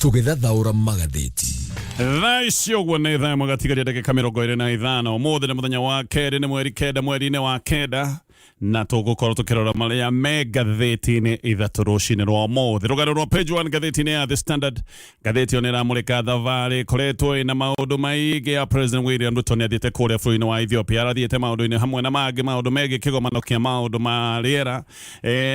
Tũgĩthathaũra magathĩti. Thaa icio guo nĩ thaa ĩmwe gatigaria ndagĩka 25. Ũmũthĩ nĩ mũthenya wa kerĩ nĩ mweri kenda mweri-inĩ wa kenda na tũgũkorwo tũkĩrora marĩa me ngathĩti-inĩ ithatũ rũcinĩ rwa ũmũthĩ. Rũgano rwa page 1 ngathĩti-inĩ ya The Standard. Ngathĩti ĩyo nĩ ĩramũrĩka thabarĩ ĩkoretwo ĩna maũndũ maingĩ ya President William Ruto nĩ athiĩte kũrĩa bũrũri-inĩ wa Ethiopia. Arathiĩte maũndũ-inĩ hamwe na mangĩ maũndũ megiĩ kĩgomano kĩa maũndũ ma rĩera.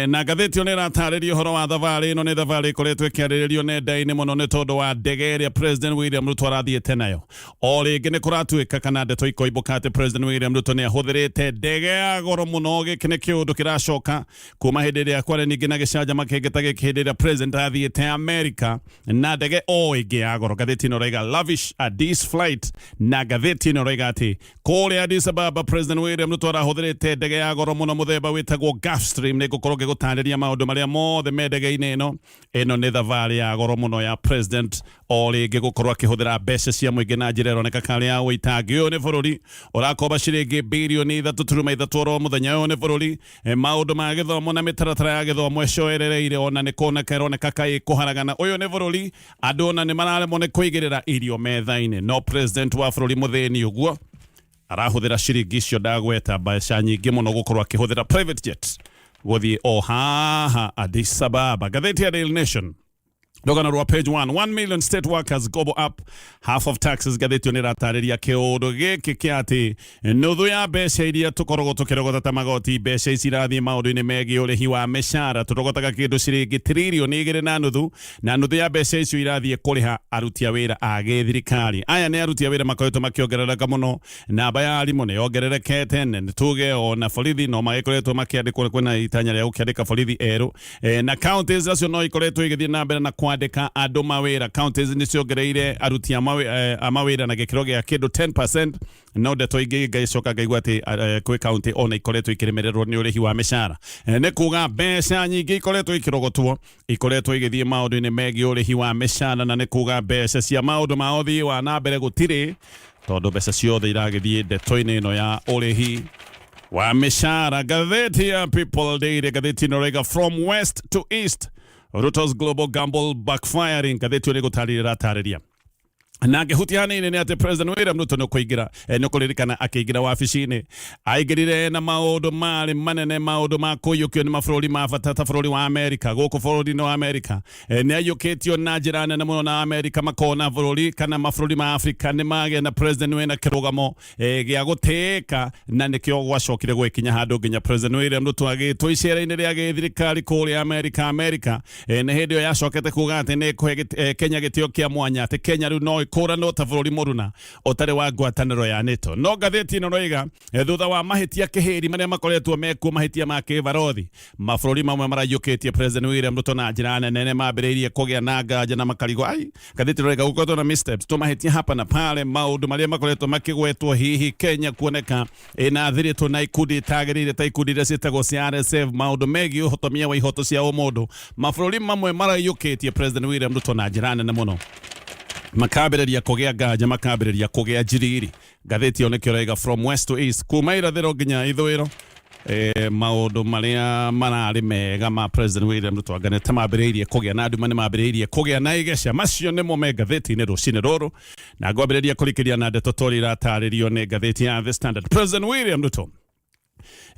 Na ngathĩti ĩyo nĩ ĩratarĩria ũhoro wa thabarĩ ĩno. Nĩ thabarĩ ĩkoretwo ĩkĩarĩrĩrio nenda-inĩ mũno nĩ tondũ wa ndege ĩrĩa President William Ruto arathiĩte nayo. O rĩngĩ nĩ kũratuĩka kana ndeto ikoimbũka atĩ President William Ruto nĩ ahũthĩrĩte ndege ya goro mũno. Gĩkĩ nĩ kĩũndũ kĩracoka kuma hĩndĩ ĩrĩa kwarĩ ningĩ na gĩcanjama kĩngĩ ta gĩkĩ hĩndĩ ĩrĩa President athiĩte America na ndege o ĩngĩ ya goro. Ngathĩti ĩno ĩrauga lavish Addis flight, na ngathĩti ĩno ĩrauga atĩ kũrĩa Addis Ababa President William Ruto arahũthĩrĩte ndege ya goro mũno mũthemba wĩtagwo Gulfstream. Nĩ ngũkorwo ngĩgũtarĩria maũndũ marĩa mothe me ndege-inĩ ĩno. Ĩno nĩ thabarĩ ya goro mũno ya President o rĩngĩ gũkorwo akĩhũthĩra mbeca cia mũingĩ na njĩra ĩroneka karĩ ya Wùitangi. Ũyũ nĩ bũrũri ũrakomba ciringi birioni 3.3 oro mũthenya. Ũyũ nĩ bũrũri maũndũ ma gĩthomo na mĩtaratara ya gĩthomo ĩcoerereire ona nĩ kuoneka ĩroneka kaĩ kũharagana. Ũyũ nĩ bũrũri andũ ona nĩ mararemwo nĩ kũigĩrĩra irio metha-inĩ. No President wa bũrũri mũthĩni ũguo arahũthĩra ciringi icio ndagweta mbeca nyingĩ mũno gũkorwo akĩhũthĩra private jet gũthiĩ o haha Addis Ababa. Ngathĩti ya Daily Nation. Rũgano rwa page 1 million state workers gobble up half of taxes. Ngathĩti ĩyo nĩ ĩratarĩria kĩũndũ gĩkĩ kĩa atĩ nuthu ya mbeca iria tũkoragwo tũkĩrogota ta magoti, mbeca ici irathiĩ maũndũ-inĩ megiĩ ũrĩhi wa mĩcara. Tũrogotaga kĩndũ ciringi tiririoni 2.5 na nuthu ya mbeca icio irathiĩ kũrĩha aruti a wĩra a gĩthirikari. Aya nĩ aruti a wĩra makoretwo makĩongerereka mũno. Namba ya arimũ nĩ yongererekete. Nĩ tuge ona borithi no magĩkoretwo makĩandĩkwo kwĩna itanya rĩa gũkĩandĩka borithi erũ. Na counties acio no ikoretwo igĩthiĩ na mbere na kwandĩka andũ mawĩra. Counties nĩ ciongereire aruti a mawĩra na gĩkĩro gĩa kĩndũ 10%. No ndeto ingĩ ngaicoka ngaigua atĩ kwĩ county ona ikoretwo ikĩremererwo nĩ ũrĩhi wa mĩcara. Nĩ kuga mbeca nyingĩ ikoretwo ikĩrogotwo, ikoretwo igĩthiĩ maũndũ-inĩ megiĩ ũrĩhi wa mĩcara, na nĩ kuga mbeca cia maũndũ ma ũthii wa na mbere gũtirĩ, tondũ mbeca ciothe iragĩthiĩ ndeto-inĩ ĩno ya ũrĩhi wa mĩcara. Ngathĩti ya People Daily. Ngathĩti ĩno ĩrauga from west to east Ruto's global gamble backfiring. Ngathĩti ĩyo nĩ gũtarĩria na ngĩhutia hanini nĩ atĩ President William Ruto nĩ kũingĩra nĩ kũririkana akĩingĩra wabici-inĩ aingĩrire na maũndũ marĩ manene, maũndũ ma kũiyũkio nĩ mabũrũri ma bata ta bũrũri wa America. Gũkũ bũrũri-inĩ wa America nĩ aiyũkĩtio na njĩra nene mũno na America, makona bũrũri kana mabũrũri ma Africa nĩ magĩa na President wĩna kĩrũgamo gĩa gũtĩĩka, na nĩkĩo gwacokire gwĩkinya handũ nginya President William Ruto agĩtwo icera-inĩ rĩa gĩthirikari kũrĩa America. Nĩ hĩndĩ ĩyo yacokete kuga atĩ nĩ kũhe Kenya gĩtĩo kĩa mwanya, atĩ Kenya rĩu no kũranwo ta bũrũri mũruna ũtarĩ wa ngwatanĩro ya NATO. No ngathĩti ĩno noiga thutha wa mahĩtia kĩhĩri marĩa makoretwo mekuo, mahĩtia ma kĩbarothi, mabũrũri mamwe maraiyũkĩtie President William Ruto na njĩra nene, mambĩrĩirie kũgĩa na nganja na makarigo. Ngathĩti noiga gũkoretwo na missteps, tũmahĩtia hapa na pale, maũndũ marĩa makoretwo makĩgwetwo, hihi Kenya kuoneka ĩnathirĩtwo na ikundi itagĩrĩire ta ikundi iria ciĩtagwo cia RSF, maũndũ megiĩ ũhotomia wa ihoto cia ũmũndũ. Mabũrũri mamwe maraiyũkĩtie President William Ruto na njĩra nene mũno, makambĩrĩria kũgĩa nganja, makambĩrĩria kũgĩa njiriri. Ngathĩti ĩyo nĩkĩo ĩrauga from west to east, kuma irathĩro nginya ithũĩro. Maũndũ marĩa mararĩ mega ma President William Ruto anga nĩ mambĩrĩirie kũgĩa na nduma, nĩ mambĩrĩirie kũgĩa na igeca. Macio nĩmo me ngathĩti-inĩ rũcinĩ rũrũ, na ngwambĩrĩria kũrĩkĩria na ndeto tũrĩ iratarĩrio nĩ ngathĩti ya The Standard. President William Ruto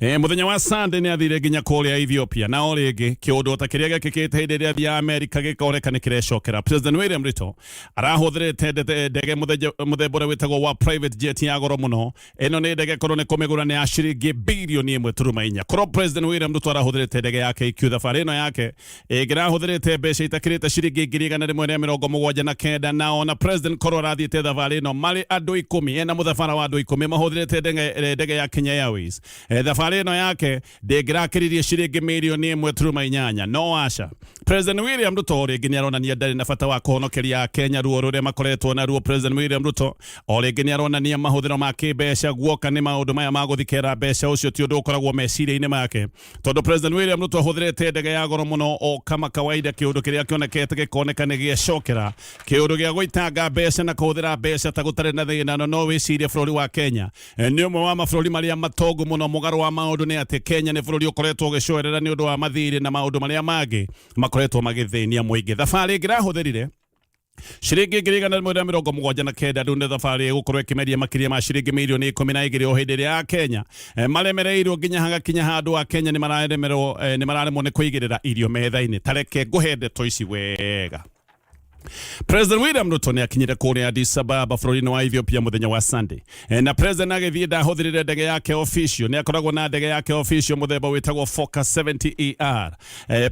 mũthenya wa Sunday nĩ athire nginya kũrĩa Ethiopia, na o rĩngĩ kĩũndũ ta kĩrĩa gĩkĩkĩte hĩndĩ ĩrĩa athia America gĩkoneka nĩ kĩrecokera. President William Ruto arahũthĩrĩte ndege mũthemba ũrĩa wĩtagwo wa private jet ya goro mũno. Ĩno nĩ ndege korwo nĩ kũmĩgũra nĩ ya ciringi birioni 1.4. Korwo President William Ruto arahũthĩrĩte ndege yake ikiu thabarĩ ĩno yake ĩngĩrahũthĩrĩte mbeca itakĩrĩte ciringi 179, na ona President korwo arathiĩte thabarĩ ĩno marĩ andũ 10, ena mũthafara wa andũ 10 mahũthĩrĩte ndege ya Kenya Airways. Thabarĩ ĩno yake ndĩngĩrakĩririe ciringi mirioni 1.8. No aca President William Ruto rĩngĩ nĩ aronania ndarĩ na bata wa kũhonokeria Kenya ruo rũrĩa makoretwo na ruo. President William Ruto o rĩngĩ nĩ aronania mahũthĩro ma kĩmbeca, guoka nĩ maũndũ maya ma gũthikĩra mbeca, ũcio ti ũndũ ũkoragwo meciria-inĩ make, tondũ President William Ruto ahũthĩrĩte ndege ya goro mũno o kama kawaida. Kĩũndũ kĩrĩa kĩonekete gĩkoneka nĩ gĩacokera, kĩũndũ gĩa gũitanga mbeca na kũhũthĩra mbeca ta gũtarĩ na thĩna. No wĩcirie bũrũri wa Kenya nĩ ũmwe wa mabũrũri marĩa matongu mũno. Mũgarũ wa maũndũ nĩ atĩ Kenya nĩ bũrũri ũkoretwo ũgĩcoerera nĩ ũndũ wa mathirĩ na maũndũ marĩa mangĩ makoretwo magĩthĩnia mũingĩ. Thabarĩ ĩngĩrahũthĩrire Ciringi ngiri igana rĩmwe rĩa mĩrongo mũgwanja na kenda rĩu nĩ thabarĩ ĩgũkorwo ĩkĩmeria makĩria ma ciringi mirioni 12 o hĩndĩ ĩrĩa ya Kenya maremereirwo nginya hagakinya handũ a Kenya nĩ mararemwo nĩ kũigĩrĩra irio metha-inĩ. Tareke ngũhe ndeto ici wega. President William Ruto nĩ akinyire kũrĩa Addis Ababa bũrũri-inĩ wa Ethiopia mũthenya wa Sunday. Na president agĩthiĩ ndahũthĩrĩre ndege yake official, nĩ akoragwo na ndege yake official mũthemba wĩtagwo Focus 70ER.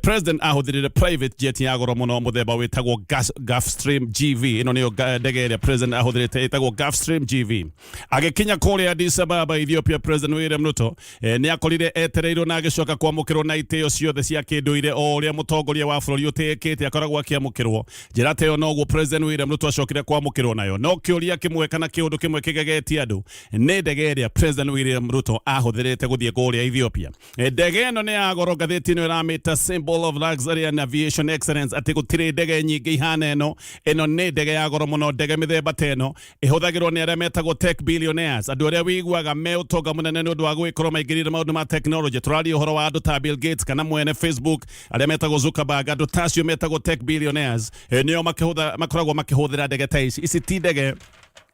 President ahũthĩrĩre private jet ya goro mũno mũthemba wĩtagwo Gulfstream GV. Ĩno nĩyo ndege ĩrĩa president ahũthĩrĩte ĩtagwo Gulfstream GV. Agĩkinya kũrĩa Addis Ababa Ethiopia, President William Ruto nĩ akorire etereirwo na agĩcoka kwamũkĩrwo na itĩo ciothe cia kĩndũire o ũrĩa mũtongoria wa bũrũri ũtĩĩkĩte akoragwo akĩamũkĩrwo. Njĩra teo noguo President William Ruto acokire kwamũkĩrwo nayo. No kĩũria kĩmwe kana kĩũndũ kĩmwe kĩgegetie andũ nĩ ndege ĩrĩa President William Ruto ahũthĩrĩte gũthiĩ kũrĩa Ethiopia. Ndege ĩno nĩ ya goro, ngathĩti ĩno ĩramĩta symbol of luxury and aviation excellence, atĩ gũtirĩ ndege nyingĩ ihana ĩno. Ĩno nĩ ndege ya goro mũno, ndege mĩthemba ta ĩno ĩhũthagĩrwo nĩ arĩa metagwo tech billionaires, andũ arĩa wĩiguaga me ũtonga mũnene nĩ ũndũ wa gwĩkorwo maingĩrĩire maũndũ ma technology. Tũraria ũhoro wa andũ ta Bill Gates kana mwene Facebook, arĩa metagwo Zuckerberg, andũ ta acio metagwo tech billionaires. Nĩo makoragwo makĩhũthĩra ndege ta ici ti ndege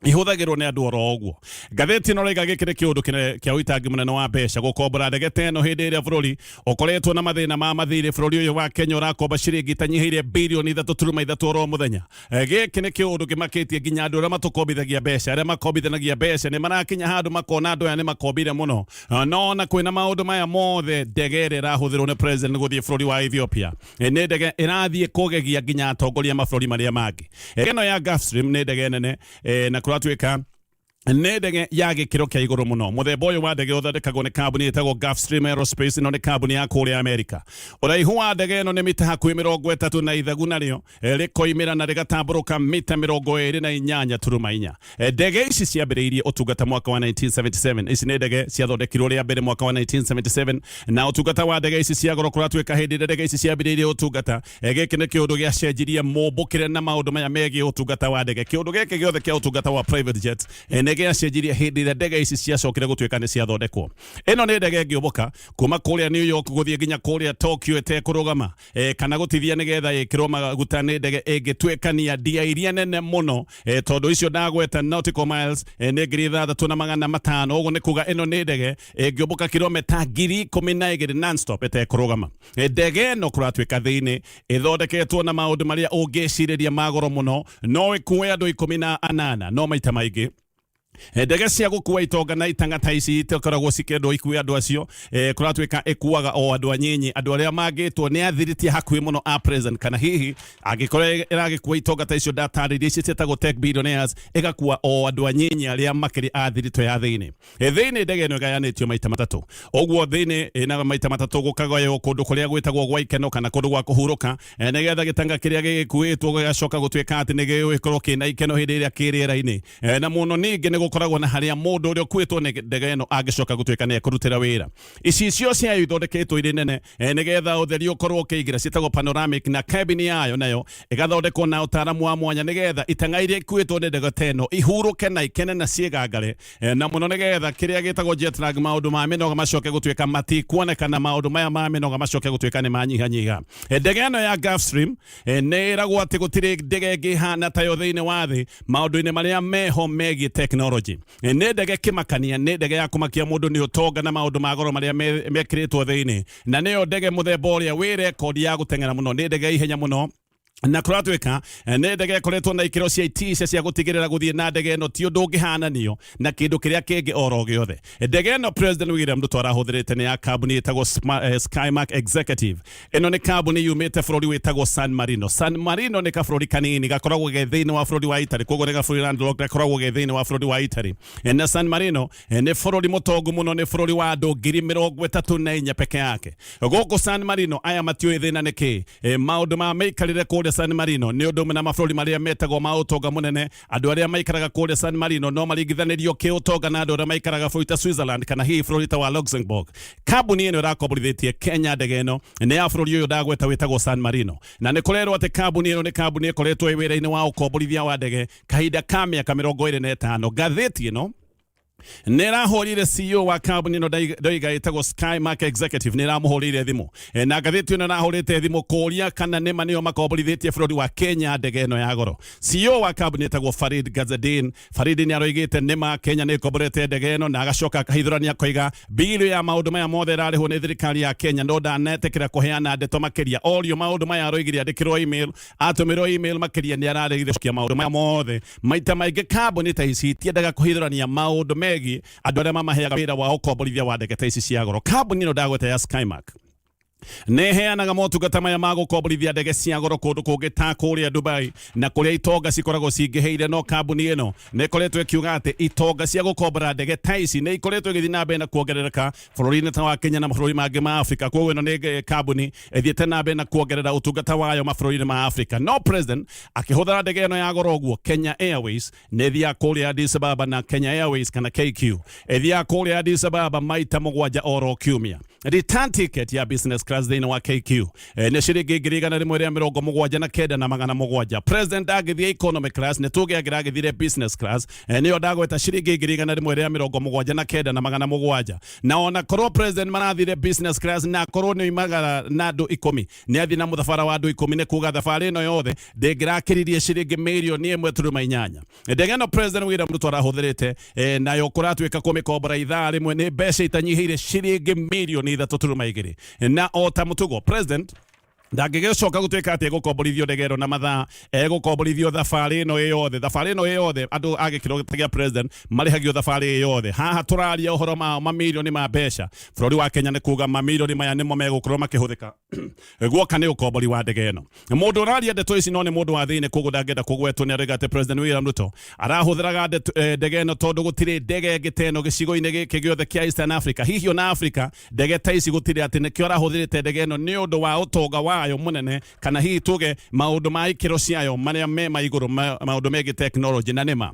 ihũthagĩrwo nĩ andũ oro ũguo. Ngathĩti ĩno rĩga gĩkĩrĩ kĩũndũ kĩa ũitangi mũnene wa mbeca gũkombora ndege ta ĩno hĩndĩ ĩrĩa bũrũri ũkoretwo na mathĩna ma mathirĩ. Bũrũri ũyũ wa Kenya ũrakomba ciringi itanyihĩire birioni 3.3 oro mũthenya. Gĩkĩ nĩ kĩũndũ kĩmakĩtie nginya andũ arĩa matũkombithagia mbeca, arĩa makombithanagia mbeca nĩ marakinya handũ makona andũ aya nĩ makombire mũno. No na kwĩna maũndũ maya mothe, ndege ĩrĩa ĩrahũthĩrwo nĩ president gũthiĩ bũrũri wa Ethiopia nĩ ndege ĩrathiĩ kũgegia nginya atongoria mabũrũri marĩa mangĩ. Ĩno ya Gulfstream nĩ ndege nene na kũratuĩka nĩ ndege ya gĩkĩro kĩa igũrũ mũno. Mũthemba ũyũ wa ndege ũthondekagwo nĩ kambuni ĩtagwo Gulfstream Aerospace. Ĩno nĩ kambuni ya kũrĩa Amerika. Ũraihu wa ndege ĩno nĩ mita hakuhĩ 30 na ithagu narĩo rĩkoimĩra na rĩgatambũrũka mita 28.4. Ndege ici ciambĩrĩirie ũtungata mwaka wa 1977. Ici nĩ ndege ciathondekirwo rĩa mbere mwaka wa 1977, na ũtungata wa ndege ici cia goro kũratuĩka hĩndĩ ĩrĩa ndege ici ciambĩrĩirie ũtungata. Gĩkĩ nĩ kĩũndũ gĩacenjirie mũmbũkĩre na maũndũ maya megiĩ ũtungata wa ndege. Kĩũndũ gĩkĩ gĩothe kĩa ũtungata wa private jets gĩacenjirie hĩndĩ ĩrĩa ndege ici ciacokire gũtuĩka nĩ ciathondekwo. Ĩno nĩ ndege ĩngĩũmbũka kuma kũrĩa New York gũthiĩ nginya kũrĩa Tokyo ĩtekũrũgama kana gũtithia nĩgetha ĩkĩrwo maguta. Nĩ ndege ĩngĩtuĩkania ndia iria nene mũno, tondũ icio ndagweta nautical miles nĩ 6,500. Ũguo nĩ kuga ĩno nĩ ndege ĩngĩũmbũka kilomita 12,000 non-stop ĩtekũrũgama. Ndege ĩno kũratuĩka thĩinĩ ĩthondeketwo na maũndũ marĩa ũngĩcirĩria magoro mũno. No ĩkuue andũ 18, no maita maingĩ ndege cia gũkua itonga na itang'ata ici itakoragwo cikĩendwo ikue andũ acio. Kũratuĩka ĩkuaga o andũ anyinyi, andũ arĩa mangĩtwo nĩ athirĩtie hakuhĩ mũno a president, kana hihi angĩkorwo ĩragĩkua itonga ta icio ndatarĩirie ici ciĩtagwo tech billionaires, ĩgakua o andũ anyinyi arĩa makĩrĩ a thiritũ ya thĩinĩ. Thĩinĩ ndege ĩno ĩgayanĩtio maita matatũ. Ũguo thĩinĩ ĩna maita matatũ gũkagaywo kũndũ kũrĩa gwĩtagwo gwa ikeno kana kũndũ gwa kũhurũka, nĩgetha gĩtanga kĩrĩa gĩgĩkuĩtwo gĩgacoka gũtuĩka atĩ nĩ gĩgũkorwo kĩna ikeno hĩndĩ ĩrĩa kĩ rĩera-inĩ. Na mũno ningĩ gũkoragwo na harĩa mũndũ ũrĩa ũkuĩtwo nĩ ndege ĩno angĩcoka gũtuĩka nĩ ekũrutĩra wĩra. Icicio ciayo ithondeketwo irĩ nene nĩgetha ũtheri ũkorwo ũkĩingĩra, ciĩtagwo panoramic, na cabin yayo nayo ĩgathondekwo na ũtaaramu wa mwanya nĩgetha itang'a iria ikuĩtwo nĩ ndege ta ĩno ihurũke na ikene na ciĩgangare, na mũno nĩgetha kĩrĩa gĩtagwo jet lag, maũndũ ma mĩnoga macoke gũtuĩka matikuoneka, na maũndũ maya ma mĩnoga macoke gũtuĩka nĩ manyihanyiha. Ndege ĩno ya Gulfstream nĩ ĩragwo atĩ gũtirĩ ndege ĩngĩhana tayo thĩinĩ wa thĩ maũndũ-inĩ marĩa meho megiĩ technology. Nĩ ndege kĩmakania, nĩ ndege ya kũmakia mũndũ nĩ ũtonga na maũndũ ma goro marĩa mekĩrĩtwo thĩinĩ, na nĩyo ndege mũthemba ũrĩa wĩ rekondi ya gũteng'era mũno. Nĩ ndege ihenya mũno na kũratuĩka nĩ ndege ĩkoretwo na ikĩro cia itica cia gũtigĩrĩra gũthiĩ na ndege ĩno ti ũndũ ũngĩhananio na kĩndũ kĩrĩa kĩngĩ oro gĩothe. Ndege ĩno President William Ruto arahũthĩrĩte nĩ ya kambuni ĩtagwo Skymark Executive. Ĩno nĩ kambuni yumĩte bũrũri wĩtagwo San Marino. San Marino nĩ kabũrũri kanini gakoragwo ge thĩinĩ wa bũrũri wa Italy, koguo nĩ kabũrũri landlocked gakoragwo ge thĩinĩ wa bũrũri wa Italy. Na San Marino nĩ bũrũri mũtongu mũno, nĩ bũrũri wa andũ 34,000 peke yake. Gũkũ San Marino aya matiũĩ thĩna nĩkĩ, maũndũ ma meikarĩre kũrĩa San Marino nĩ ũndũ na mabũrũri marĩa metagwo ma ũtonga mũnene. Andũ arĩa maikaraga kũrĩa San Marino no maringithanĩrio kĩũtonga na andũ arĩa maikaraga bũrũri ta Switzerland kana hihi bũrũri ta wa Luxembourg. Kambuni ĩno ĩrakomborithĩtie Kenya ndege ĩno nĩ ya bũrũri ũyũ ndagweta wĩtagwo San Marino, na nĩ kũrerwo atĩ kambuni ĩno nĩ kambuni ĩkoretwo wĩra-inĩ wa ũkomborithia wa ndege kahinda ka mĩaka 25. Ngathĩti ĩno nera horire CEO wa kambuni no doiga itago Sky Mark Executive nera muhorire thimu na gatheti no nahorite thimu kuria kana nema nio makobolithitie bururi wa Kenya ndege no ya goro. CEO wa kambuni itago Farid Gazadin. Farid ni aroigite nema Kenya ni koborete ndege no na agacoka kahithurania koiga bilu ya maundu maya mothe rariho ni thirikari ya Kenya no ndanetekira kuheana ndeto makiria orio maundu maya aroigiria ndikirwo email atumiro email makiria ni ararigire kia maundu maya mothe maita maingi kambuni ta ici tiendaga kuhithurania maundu megi andu aria mamaheaga wira wa ukomborithia wa ndege ta ici cia goro. Kambuni no ndagwete ya Skymark neheanaga motungata maya ma gukomborithia ndege cia goro kundu kungi ta kuria Dubai na kuria itonga cikoragwo cingiheire no kambuni ino nekoretwo ikiuga ati itonga cia gukombora ndege ta ici ne ikoretwo igithii na mbere na kuongerereka bururi-ini ta wa Kenya na bururi mangi ma Africa. Koguo ino ni kambuni ithiete na mbere na kuongerera utungata wayo mabũrũri-inĩ ma Africa. No president akihuthira ndege ino ya goro guo Kenya Airways ne thia kuria Addis Ababa na Kenya Airways kana KQ ithia kuria Addis Ababa maita mugwanja oro kiumia. Return ticket ya business class thĩinĩ wa KQ nĩ ciringi ngiri igana rĩmwe rĩa mĩrongo mũgwanja na kenda na magana mũgwanja. President agĩthiĩ economy class nĩ tũgĩagĩra agĩthire business class nĩyo ndagweta ciringi ngiri igana rĩmwe rĩa mĩrongo mũgwanja na kenda na magana mũgwanja. Na ona korwo president marathire business class na korwo nĩ imagara na andũ 10 nĩ athi na mũthabara wa andũ 10 nĩ kuga thabarĩ ĩno yothe ndĩngĩrakĩririe ciringi mirioni 1.8. Ndege ĩno president William Ruto arahũthĩrĩte nayo kũratuĩka kũmĩkombora ithaa rĩmwe nĩ mbeca itanyihĩire ciringi mirioni 3.2 na ota mutugo president ndagigicoka gutuika ati gukomborithio ndegero na mathaa gukomborithio thabari ino yothe andu agikiro gitagia president marihagio thabari yothe. Haha turaria uhoro ma mamilioni ma mbeca bururi wa Kenya ni kuga mamilioni maya nimo megukorwo makihuthika guoka ni ukombori wa ndege ino. Mundu uraria ndeto ici no ni mundu wa thiini koguo ndangenda kugwetwo ni arigate president William Ruto arahuthiraga ndege ino tondu gutire ndege ngiteno gicigo-ini giki giothe kia Eastern Africa. Hihi ona Africa ndege ta ici gutire ati nikio arahuthirite ndege ino ni undu wa utonga wayo munene kana hihi tuge maundu ma ikiro ciayo maria me maiguru maundu megi technology na nema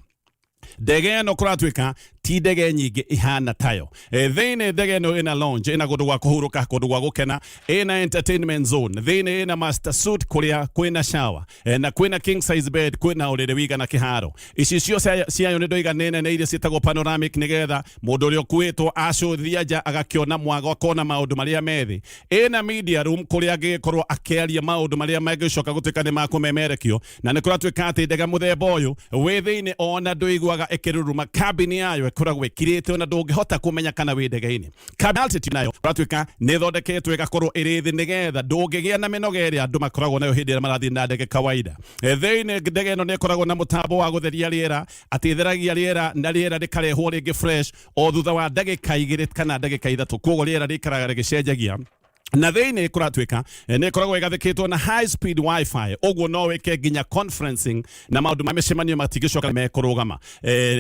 ndege ino kuratuika ti ndege nyingi ihana tayo thiini ndege ino ina lounge ina kundu gwa kuhuruka kundu gwa gukena ina entertainment zone thiini ina master suite kuria kwina shower na kwina king size bed kwina urire wiga na kiharo. Ici cio ciayo ni ndoiga nene na iria cietagwo panoramic nigetha mundu uria kwitwo acuthia nja agakiona mwago akona maundu maria methi. Ina media room kuria gikorwo akiaria maundu maria magicoka gutuika ni makumemerekio na ni kuratuika ati ndege muthemba uyu wi thiini ona nduiguaga ikiruruma kabini yayo kuragwe kirite ona ndungihota kumenya kana wi ndege-ini. Altitude nayo kuratuika ni thondeketwo igakorwo iri thi nigetha ndungigia na minoga iria andu makoragwo nayo hindi ĩrĩa marathi na ndege kawaida. Thiini ndege ino ni ikoragwo na mutambo wa gutheria riera atitheragia riera na riera rikarehwo ringi fresh o thutha wa ndagĩka 2 kana ndagĩka 3. Koguo riera rikaraga rigicenjagia na thiini kuratuika ni koragwo igathikitwo na high speed wifi oguo no wike nginya conferencing na maundu ma micemanio matigicoka mekurugama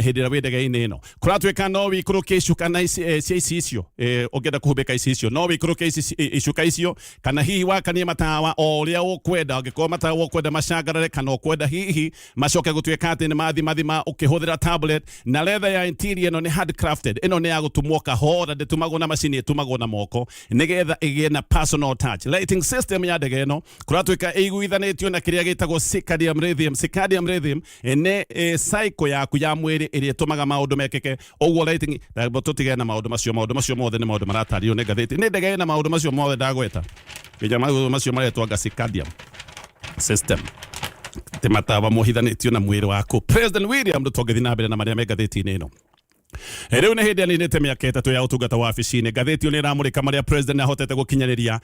hindi ĩrĩa wi ndege-ini ino. Kuratuika no wikuruke icuka na icio ungenda kuhubika icio no wikuruke icuka icio kana hihi wakanie matawa o uria ukwenda angĩkorwo matawa ukwenda macangarare kana ukwenda hihi macoke gutuika ati ni mathima ukihuthira tablet na leather ya interior ino ni handcrafted. Ino ni ya gutumwo kahora nditumagwo na macini itumagwo na moko nigetha igie na personal touch. Lighting system ya ndege ino kuratuika iguithanitio na kiria gitagwo circadian rhythm ne cycle yaku ya mwiri iria itumaga maundu mekeke oguo lighting tutige na maundu macio mothe ni maundu maratario ni ngathiti ni ndege na maundu macio mothe ndagweta nginya maundu macio maretwanga circadian system timatawa mohithanitio na mwiri waku. President William Ruto ngithi na mbere na maria me ngathiti-ini ino. Riu ni hindi aninite miaka 3 ya utungata wa wabici-ini. Ngathiti ni iramurika maria president ahotete gukinyaniria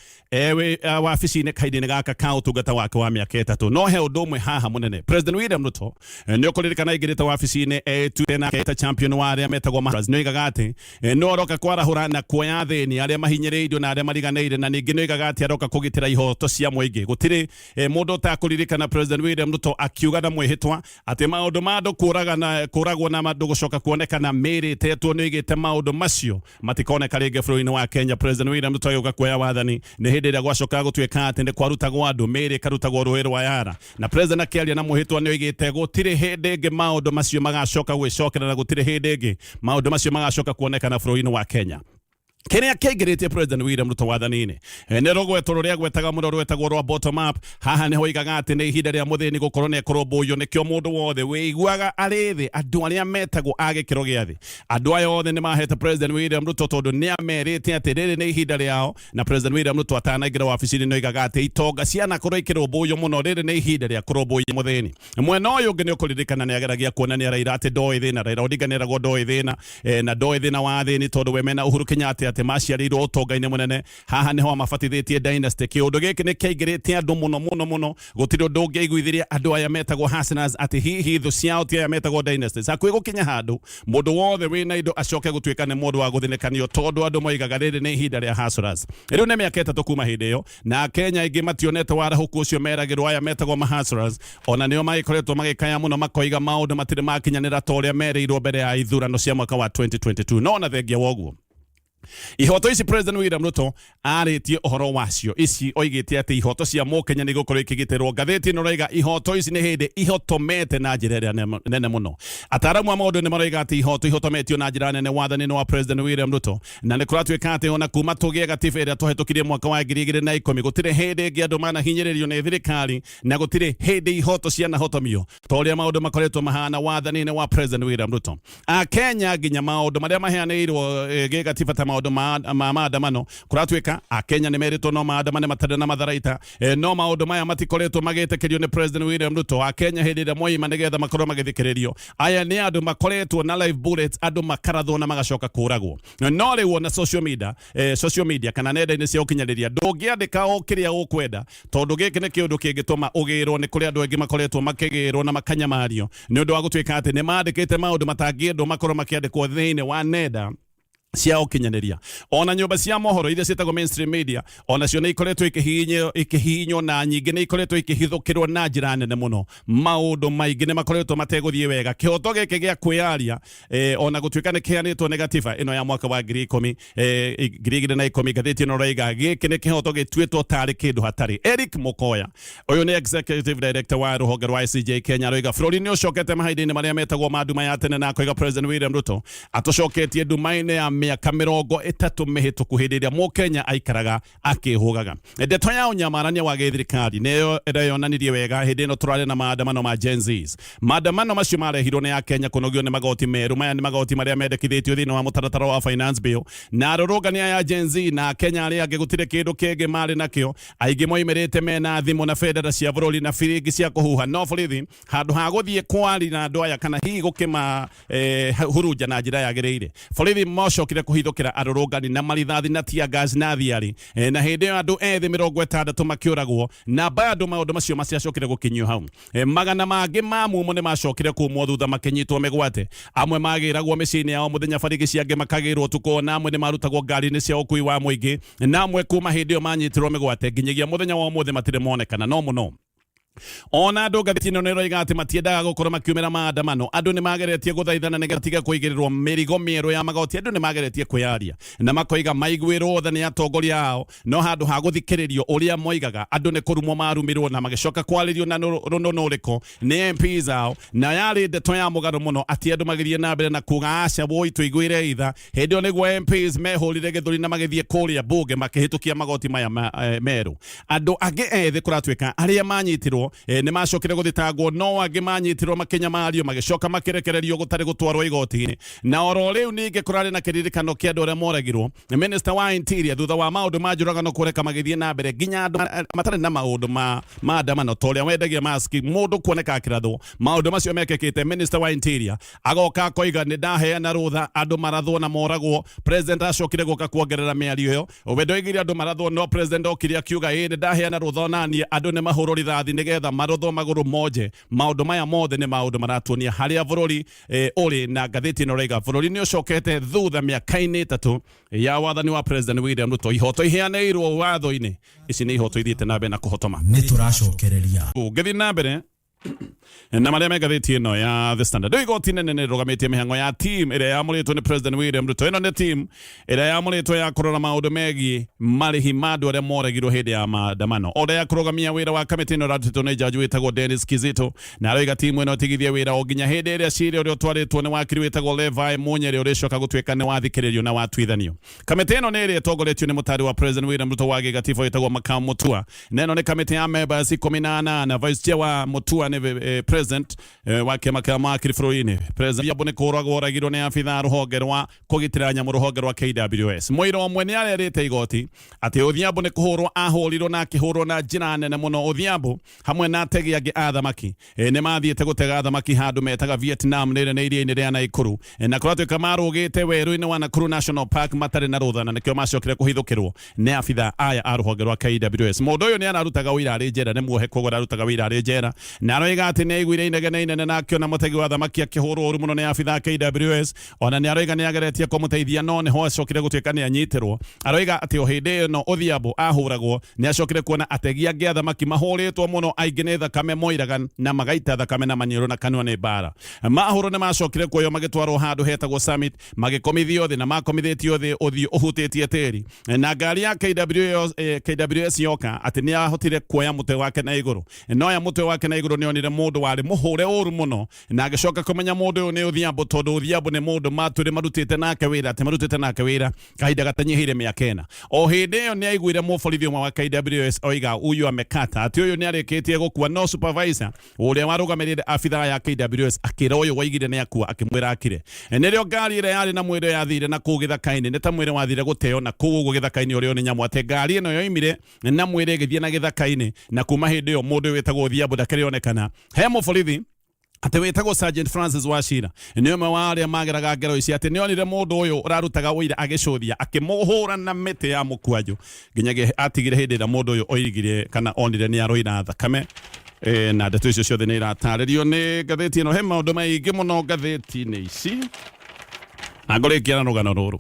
wabici-ini kaidi-ini gaka ka utungata wake wa miaka 3. No he undu umwe haha munene President William Ruto ni ukuririkana igirite wabici-ini tena keta champion wa aria metagwo mahras no igagati no roka kwarahura na kuoya thini aria mahinyiriirio na aria mariganeire na ningi no igagati aroka kugitira ihoto cia muingi. Gutiri mundu ta kuririkana President William Ruto akiuga na mwihitwa ati maundu mando kuragwo na mandu gucoka kuonekana tetwo ni igite maundu macio matikoneka ringi bũrũri-inĩ wa Kenya. President William Ruto yuga kuoya wathani ni hindi ĩrĩa gwacoka gutuika ati ni kwarutagwo andu mĩĩrĩ karutagwo rũĩ rwa Yara na president akiaria na muhitwa ni igite gutire hindi ĩngĩ maundu macio magacoka gwicokera na gutire hindi ĩngĩ maundu macio magacoka kuonekana bũrũri-inĩ wa Kenya. Kenya kaigeretie President William Ruto wathanini ne rogweto ruria gwetaga muno rwetagwo rwa bottom up haha ne hoigaga ati ne ihinda ria muthini gukorwo ne kurumbuyo nikio mundu wothe wiguaga arithi andu aria metagwo age kiro giathi andu aya othe ne mahete President William Ruto tondu ne amerite ati riri ne ihinda riao na President William Ruto atanagira wabici-ini no igaga ati itonga ciana korwo ikirumbuyo muno riri ne ihinda ria kurumbuyo muthini mwena uyu ungi ne ukuririkana ne ageragia kuonania Raila ati ndoi thina Raila Odinga ne ragwo ndoi thina na ndoi thina wa thini tondu we mena Uhuru Kenyatta ati maciarirwo utonga-ini munene haha niho mabatithĩtie dynasty kiundu giki ni kĩaingĩrĩte andu muno gutiri undu ũngĩaiguithirie andu aya metagwo hustlers ati hihi thu ciao ti aya metagwo dynasties hakuhĩ gũkinya handu mundu wothe wina indo acoke gũtuĩka nĩ mundu wa gũthinĩkanio tondu andu moigaga rĩrĩ nĩ ihinda rĩa hustlers rĩu nĩ mĩaka ĩtatũ kuma hĩndĩ ĩyo na Kenya aingĩ mationete warahuku ũcio meragĩrwo aya metagwo hustlers ona nĩo magĩkoretwo magĩkaya mũno makoiga maũndũ matirĩ makinyanĩra ta ũrĩa merĩirwo mbere ya ithurano cia mwaka wa 2022 no na thengia woguo ihoto ici President William Ruto aritie ohoro wacio ici oigite ati ihoto cia mukenya ni gukorwo ikigitirwo ngatheti no raiga ihoto ici ni hindi ihotomete na njira ria nene muno ataramu maundu ni maraiga ati ihotometio na njira nene wathani wa President William Ruto na ni kuratwika ati ona kuma tugie gatiba iria tuhitukirie mwaka wa 2010 gutire hindi ingi andu mana hinyiririo ni thirikari na gutire hindi ihoto cia nahotomio toria maundu makoretwo mahana wathani wa President William Ruto a Kenya ginya maundu maria maheanirwo gigatiba ta maundu maandamano kuratwika a Kenya ni merito no maandamano matare na matharaita no maundu maya matikoretwo magĩtĩkĩrio ni President William Ruto a Kenya hindi ĩrĩa moima nigetha makorwo magĩthikĩrĩrio aya ni andu makoretwo na live bullets andu makarathwo na magacoka kũragwo no rĩu na social media kana nenda-inĩ cia ũkinyanĩria ndũngĩandĩka o kĩrĩa ũkwenda tondu gĩkĩ nĩ kĩũndũ kĩngĩtũma ũgĩrwo nĩ kũrĩ andũ aingĩ makoretwo makĩgĩrwo na makanyamario nĩ ũndũ wa gũtuĩka atĩ nĩ mandĩkĩte maũndũ matangĩendwo makorwo makĩandĩkwo thĩinĩ wa nenda cia ũkinyanĩria ona nyũmba cia mohoro iria ciĩtagwo mainstream media ona cio nĩ ikoretwo ikihinywo na nyingĩ nĩ ikoretwo ikihithũkĩrwo na njĩra nene mũno maũndũ maingĩ nĩ makoretwo mategũthiĩ wega kĩhoto gĩkĩ gĩa kwĩyaria ona gũtuĩka nĩ kĩheanĩtwo nĩ gatiba ĩno ya mwaka wa 2010 ngathĩti ĩno raiga gĩkĩ nĩ kĩhoto gĩtuĩtwo tarĩ kĩndũ hatarĩ Eric Mukoya ũyũ nĩ executive director wa rũhonge rwa ICJ Kenya raiga bũrũri nĩ ũcokete mahinda-inĩ marĩa metagwo ma nduma ya tene na akoiga President William Ruto atũcoketie nduma-inĩ ya miaka 30 mihituku hindi ĩrĩa mukenya aikaraga akĩhũgaga ndeto ya ũnyamarania wa gĩthirikari nĩyo ĩreyonanirie wega hindi ĩno tũrarĩ na maandamano ma Gen Zs maandamano macio marehirwo nĩ ya Kenya kũnogio nĩ magoti meru maya nĩ magoti marĩa mendekithĩtio thĩinĩ wa mũtaratara wa finance bill na arũrũngania ya Gen Z na Kenya arĩa angĩ gũtirĩ kĩndũ kĩngĩ marĩ nakĩo aingĩ moimĩrĩte mena thimũ na bendera cia bũrũri na biringi cia kũhuha no borithi handũ ha gũthiĩ kwari na andũ aya kana hihi gũkĩma hurunja na njĩra yagĩrĩire borithi mocokire kuhithukira arurungani na marithathi na tia gas na thiari na hindi ĩyo andu ethĩ 60 makĩũragwo na bado maũndũ macio maciacokire gũkinyio hau magana mangĩ ma mumo nĩ macokire kumwo thutha makĩnyitwo mĩgwate amwe magĩragwo mĩciĩ-inĩ yao mũthenya barigi ciangĩ makagĩrwo tuko na amwe nĩ marutagwo ngari-inĩ cia ũkui wa mũingĩ na amwe kuma hindi ĩyo manyitirwo mĩgwate nginyagia mũthenya wa ũmũthĩ matirĩ monekana no mũno ona andũ ngathĩti-ĩno nĩ roiga atĩ matiendaga gũkorwo makiumĩra maandamano andũ nĩ mageretie gũthaithana nĩgetha tiga kũigĩrĩrwo mĩrigo mĩerũ ya magoti andũ nĩ mageretie kwĩyaria na makoiga maiguĩrwo tha nĩ atongoria ao no handũ ha gũthikĩrĩrio ũrĩa moigaga andũ nĩ kũrumwo marumĩrwo na magĩcoka kwarĩrio na rũnono ũrĩkũ nĩ MPs ao na yarĩ ndeto ya mũgarũ mũno atĩ andũ magĩthiĩ na mbere na kuga aca woi tũiguĩre itha hĩndĩ ĩyo nĩguo MPs mehũrire gĩthũri na magĩthiĩ kũrĩa mbunge makĩhĩtũkia magoti maya merũ andũ angĩ ethĩ kũratuĩka arĩa manyitirwo nĩ macokire gũthitangwo no angĩ manyitirwo makinyamario magĩcoka makĩrekererio gũtarĩ gũtwarwo igoti-inĩ na oro rĩu ningĩ kũrarĩ na kĩririkano kĩa andũ arĩa moragirwo Minister wa Interior thutha wa maũndũ ma njũragano kũreka magĩthiĩ na mbere nginya andũ matarĩ na maũndũ ma maandamano ta ũrĩa wendagia maski mũndũ kuoneka akĩrathwo maũndũ macio mekĩkĩte Minister wa Interior agoka akoiga nĩ ndaheana rũtha andũ marathwo na moragwo President acokire gũka kuongerera mĩario ĩyo wendo oigire andũ marathwo no President okire akiuga nĩ ndaheana rũtha onaniĩ andũ nĩ mahũrwo rithathi nĩgetha marotho magũrũ moje maũndũ maya mothe nĩ maũndũ maratuonia harĩa bũrũri ũrĩ na ngathĩti ĩno raiga bũrũri nĩ ũcokete thutha mĩaka-inĩ 3 ya wathani wa President William Ruto ihoto iheanĩirwo watho-inĩ ici nĩ ihoto ithiĩte na mbere na kũhotoma nĩ tũracokereria ngĩthiĩ na mbere na maria megathiti ino ya The Standard igoti nene rogametie mihango ya team ire yamuritwo ni President William Ruto. Ino ni team ire yamuritwo ya kurora maundu megi marihi madu aria moregirwo hindi ya maandamano. Oda ya kurogamia wira wa kamiti ino ratutwo ni jaji witagwo Dennis Kizito, na roiga timu ino tigithie wira o nginya hindi iria ciira uria twaritwo ni wakiri witagwo Levi Munyeri uricoka gutwika ni wathikiririo na watwithanio. Kamiti ino ni iri itongoretio ni mutari wa President William Ruto wa gigatifu witagwo Makamu Mutua. Neno ni kamiti ya members 18 na vice chair wa Mutua ni president wa kiama kia makiri bũrũri-inĩ. President yabone kũragwo oragirwo nĩ abitha rũhonge rwa kũgitĩra nyamũ rũhonge rwa KWS. Mũira ũmwe nĩ arerĩte igoti atĩ Odhiambo nĩ kũhũrwo ahũrirwo na akĩhũrwo na njĩra nene mũno. Odhiambo hamwe na ategi angĩ a thamaki nĩ mathiĩte gũtega thamaki handũ metaga Vietnam rĩrĩ nĩ iria-inĩ rĩa Naikuru, na kũratuĩka marũgĩte werũ-inĩ wa Nakuru National Park matarĩ na rũtha, na nĩkĩo macokire kũhithũkĩrwo nĩ abitha aya a rũhonge rwa KWS. Mũndũ ũyũ nĩ ararutaga ũira arĩ njera, nĩ muohe koguo ararutaga ũira arĩ njera, na aroiga atĩ nĩ aiguire inegene inene na akĩona mũtegi wa thamaki akĩhũrwo ũru mũno nĩ abitha KWS. Ona nĩ aroiga nĩ ageretie kũmũteithia no nĩho acokire gũtuĩka nĩ anyitirwo. Aroiga atĩ o hĩndĩ ĩno Odhiambo ahũragwo nĩ acokire kuona ategi angĩ a thamaki mahũrĩtwo mũno, aingĩ nĩ thakame moiraga na magaita thakame na maniũrũ na kanua nĩ mbara. Mahũrwo nĩ macokire kuoywo magĩtwarwo handũ hetagwo Summit, magĩkomithio thĩ na makomithĩtio thĩ ũthiũ ũhutĩtie tĩri, na ngari ya KWS yoka atĩ nĩ ahotire kuoya mũtwe wake na igũrũ. No ya mũtwe wake na igũrũ nĩ onire mũndũ warĩ mũhũre ũru mũno, na agĩcoka kũmenya mũndũ ũyũ nĩ Odhiambo, tondũ Odhiambo nĩ mũndũ matũrĩ marutĩte nake wĩra, atĩ marutĩte nake wĩra kahinda gatanyihĩire mĩaka ĩna. O hĩndĩ ĩyo nĩ aiguire mũborithi ũmwe wa KWS oiga uyu amekata atĩ ũyũ nĩ arĩkĩtie gũkua, no supervisor ũrĩa warũgamĩrĩire abitha ya KWS akĩra ũyũ waigire nĩ akua, akĩmwĩra akire. Nĩrĩo ngari ĩrĩa yarĩ na mwĩrĩ yathire na kũu gĩthaka-inĩ, nĩ ta mwĩrĩ wathire gũteo na kũu ũguo gĩthaka-inĩ ũrĩo nĩ nyamũ, atĩ ngari ĩno yoimire na mwĩrĩ ĩgĩthiĩ na gĩthaka-inĩ, na kuma hĩndĩ ĩyo mũndũ ũyũ wĩtagwo Odhiambo ndakĩrĩonekana. He mũborithi atĩ wĩtagwo Sergeant Francis Wachira nĩ ũmwe wa arĩa mageraga ngero ici, atĩ nĩ onire mũndũ ũyũ ũrarutaga ũira agĩcũthia, akĩmũhũra na mĩtĩ ya mũkwanjũ nginyagia atigire hĩndĩ ĩrĩa mũndũ ũyũ oigire kana onire nĩ aroina thakame. Na ndeto icio ciothe nĩ iratarĩrio nĩ ngathĩti ĩno. He maũndũ maingĩ mũno ngathĩti-inĩ ici, na ngũrĩkia na rũgano rũrũ.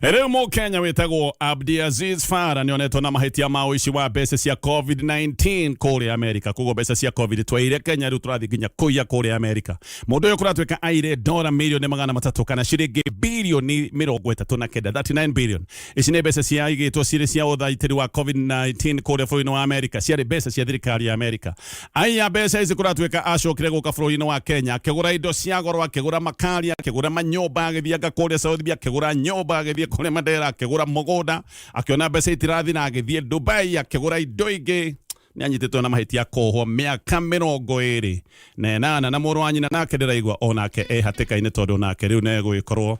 Rĩu Mũkenya wĩtagwo Abdiaziz Farah nĩ onetwo na mahĩtia ma ũici wa mbeca cia COVID-19 kũrĩa Amerika. Koguo mbeca cia COVID twaire Kenya, rĩu tũrathiĩ nginya kũiya kũrĩa Amerika. Mũndũ ũyũ kũratuĩka aire $3 milioni 300 kana ciringi bilioni 39, 39 billion. Ici nĩ mbeca cia igĩtwo cirĩ cia ũthaitĩri wa COVID-19 kũrĩa bũrũri-inĩ wa Amerika, ciarĩ mbeca cia thirikari ya Amerika. Aya mbeca ici kũratuĩka acokire gũka bũrũri-inĩ wa Kenya, akĩgũra indo cia goro, akĩgũra makari, akĩgũra manyũmba, agĩthianga kũrĩa Saudi Arabia, akĩgũra nyũmba, agĩthiĩ kũrĩa Mandera, akĩgũra mũgũnda, akĩona mbeca itirathi na agĩthiĩ Dubai, akĩgũra indo ingĩ. Nĩ anyitĩtwo na mahĩtia kũhwo mĩaka 20 na 8, na mũrũ wa nyina nake ndĩraigua onake hatĩka-inĩ, tondũ nake rĩu nĩ egũgĩkorwo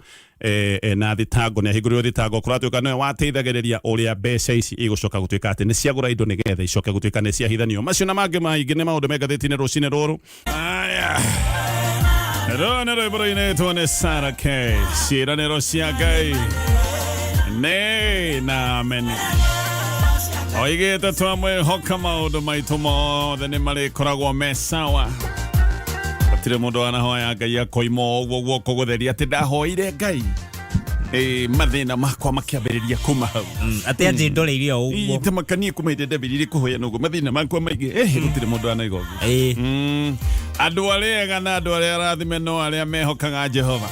na thitango, nĩ ahingũrĩrwo thitango. Kũratuĩka nĩwe wateithagĩrĩria ũrĩa mbeca ici igũcoka gũtuĩka atĩ nĩ ciagũra indo nĩgetha icoke gũtuĩka nĩ ciahithanio. Macio na mangĩ maingĩ nĩ maũndũ me ngathĩti-inĩ rũcinĩ rũrũ. Rũnĩ rwĩmbũrũ-inĩtwo nĩ Sarah K. Ciĩranĩro cia Ngai nĩ na ameni. Oigĩte twamwĩhoka maũndũ maitũ mothe nĩ marĩkoragwo me sawa. Gũtirĩ mũndũ wanahoya Ngai akoima ũguo guoko gũtheria atĩ ndahoire Ngai mathĩna makwa makĩambĩrĩria kuma hau. Atĩ anjĩ ndoreire o ũguo. Ite makanie kuma hĩndĩ ndambĩrĩirie kũhoya nũguo mathĩna makwa maingĩ. Gũtirĩ mũndũ wanaiga ũguo. Andũ arĩa ega na andũ arĩa arathime no arĩa mehokaga Jehova.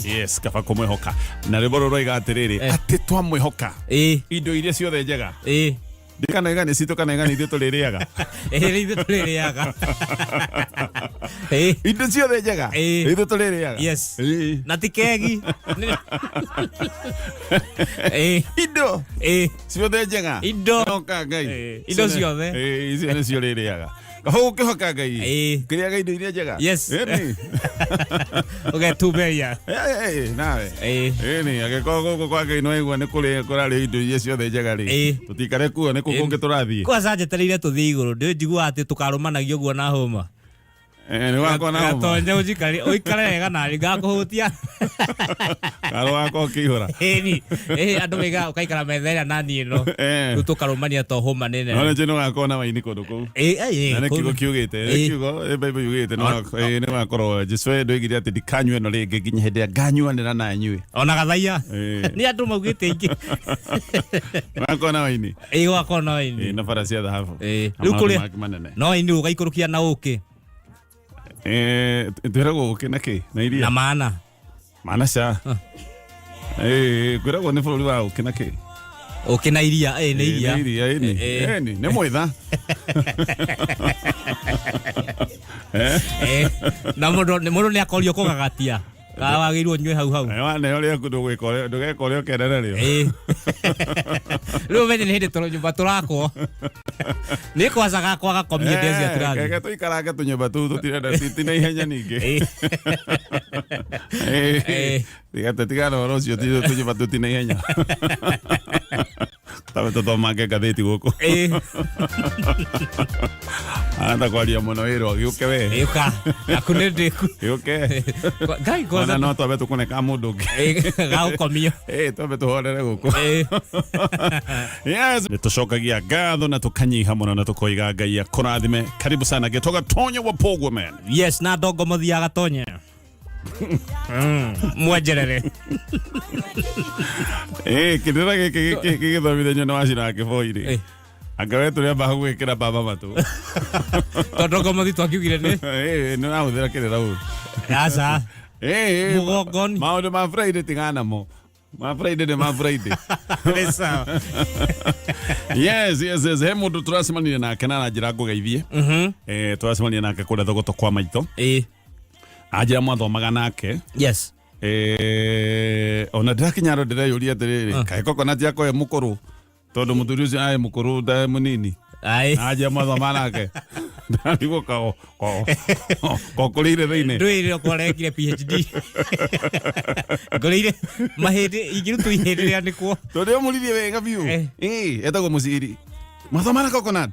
Yes, kaba kũmwĩhoka. Na rĩmbo rũrũ roiga atĩrĩrĩ, atĩ twamwĩhoka indo iria ciothe njega. Ndikana igani citũ kana igani ithuĩ tũrĩrĩaga. Ithuĩ tũrĩrĩaga. Indo ciothe njega ithuĩ tũrĩrĩaga. Yes. Na ti kegi. Indo ciothe njega. Indo. Indo ciothe. Icio nĩcio rĩrĩaga. Kahogu ũkĩhoka Ngai. Kĩrĩaga indo iria njega. Yes. Ũgetumberia. Nawe. Nĩ agĩkorwo gũkũ kwa Ngai no aigua nĩ kũrarĩ indo iria ciothe njega rĩ. Tũtikare kuo nĩ kũngĩ tũrathiĩ. Kwanza njetereire tũthiĩ igũrũ, njiguaga atĩ tũkarũmanagio ũguo na hũma. Nĩ wakwa na hũma. Gatonye ũikare wega na ngakũhutia. Karo wako kĩihũra. Andũ wega ũkaikara metha ĩrĩa na niĩ no. Rĩu tũkarũmania to hũma nene. No nĩ wakwa na waini kũndũ kũu. Na nĩ kiugo kiugĩte. Kiugo Bible yugĩte nĩ wakorwo Jesũ ndoigire atĩ ndikanyue ĩno rĩngĩ nginya hĩndĩ ĩrĩa nganyuanĩra na nyuĩ. Ona gathaia. Nĩ andũ maugĩte aingĩ. Wakwa na waini. Wakwa na waini. Na bara cia thahabu. Rĩu kũrĩ no waini ũgaikũrũkia na ũkĩ. twiragwo ukina ki na iria na maana cia kwiragwo ni bũrũri wa ukina ki ukina iria ni iria ni mwitha na mũndũ nĩ akorio kũgagatia wagĩrĩirwo nyue hau neo rĩaku ndũgeka ũrĩa ũkenda narĩo rĩu menye nĩ hĩndĩ tũnyũmba tũrakwo nĩ kwacaga kwaga komie ndĩcia tũrathiĩ keke tũikarange tũnyũmba tũu tũtirenda tina ihenya ningĩ tigana ũhoro ũcio tũnyũmba tũu tina ihenya tabe tũthomange ngathĩti gũkũ anda kwaria mũno wĩra gĩũke we aku nĩ ndĩku gĩũke ona no twabe tũkũneka mũndũ ũngĩ gagũkomio twabe tũhorere gũkũ nĩ tũcokagia ngatho na tũkanyiha mũno na tũkoiga Ngai akũrathime. Karibu sana Gĩtũ Gatonye wa Pogwa man. Yes, na ndongo mũthia Gatonye mwenjerere kĩndĩra gĩkĩ gĩgĩthomithania nĩ wacina kĩboi-rĩ anga we tũrĩamba hau gwĩkĩra baba matũ tondũ ngomothi twakiugire nĩ nĩrahũthĩra kĩrĩra ũũ aca mũgongoni maũndũ ma Friday tigana namo ma Friday nĩ ma Friday yes he mũndũ tũracemanire nake na njĩra ngũgeithie tũracemanire nake kũrĩa Thogoto kwa maitũ ajira mwathomaga nake yes ona ndirakinya ro ndireyũria atĩrĩrĩ kaĩ coconut yako ye mũkũrũ tondũ mũthuri ũcio aĩ mũkũrũ ndaĩ mũnini ajira mwathoma nake ndarigwo kao kũrĩire thĩinĩ ndũĩrĩre kũrekire PhD ngũrĩire mahĩndĩ ingĩrutwo ihĩndĩ rĩa nĩkuo tondũ mũrithie wega biũ etagwo mũciri mwathoma na coconut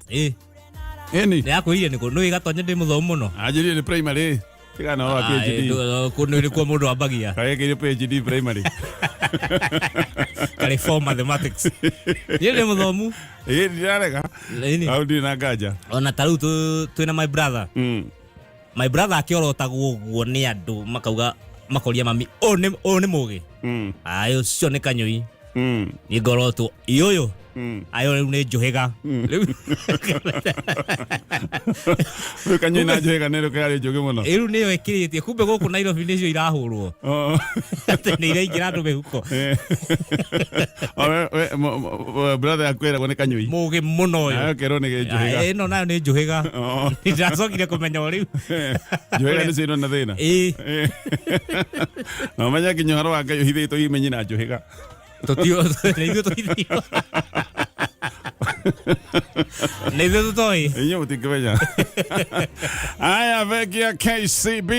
ĩni nĩakwĩire nĩkũ nũĩ Gatonye ndĩ mũthomu mũno anjĩrire nĩ primary tigana wa PhD nĩ kuo mũndũ ambagia kaĩkĩire PhD primary karĩ for mathematics niĩ ndĩ mũthomu ndirarega au ndirĩ na nganja ona ta rĩu twĩna my brother akĩorotagwo ũguo nĩ andũ makauga makoria mami ũyũ nĩ mũgĩ ũcio nĩ Kanyũi nĩ ngorotwo ũyũ ayo rĩu nĩ njũhĩga rĩu Kanyũi na njũhĩga nĩ rĩkĩarĩ njũgĩ mũno rĩu nĩyo ĩkĩrĩtie kumbe gũkũ Nairobi nĩcio irahũrwo atĩ nĩ iraingĩra andũ mĩhuko brother akwĩragwo nĩ Kanyũi mũgĩ mũno ũyũ akerwo nĩ njũhĩga ĩno nayo nĩ njũhĩga ndacokire kũmenya o rĩu njũhĩga nĩ ciĩno na thĩna na ũmenya nginya ũhoro wa Ngai ũhithĩtwo imenyi na njũhĩga nĩithuĩ tũtoĩ inyuĩ mũtingĩmenya aya vengia KCB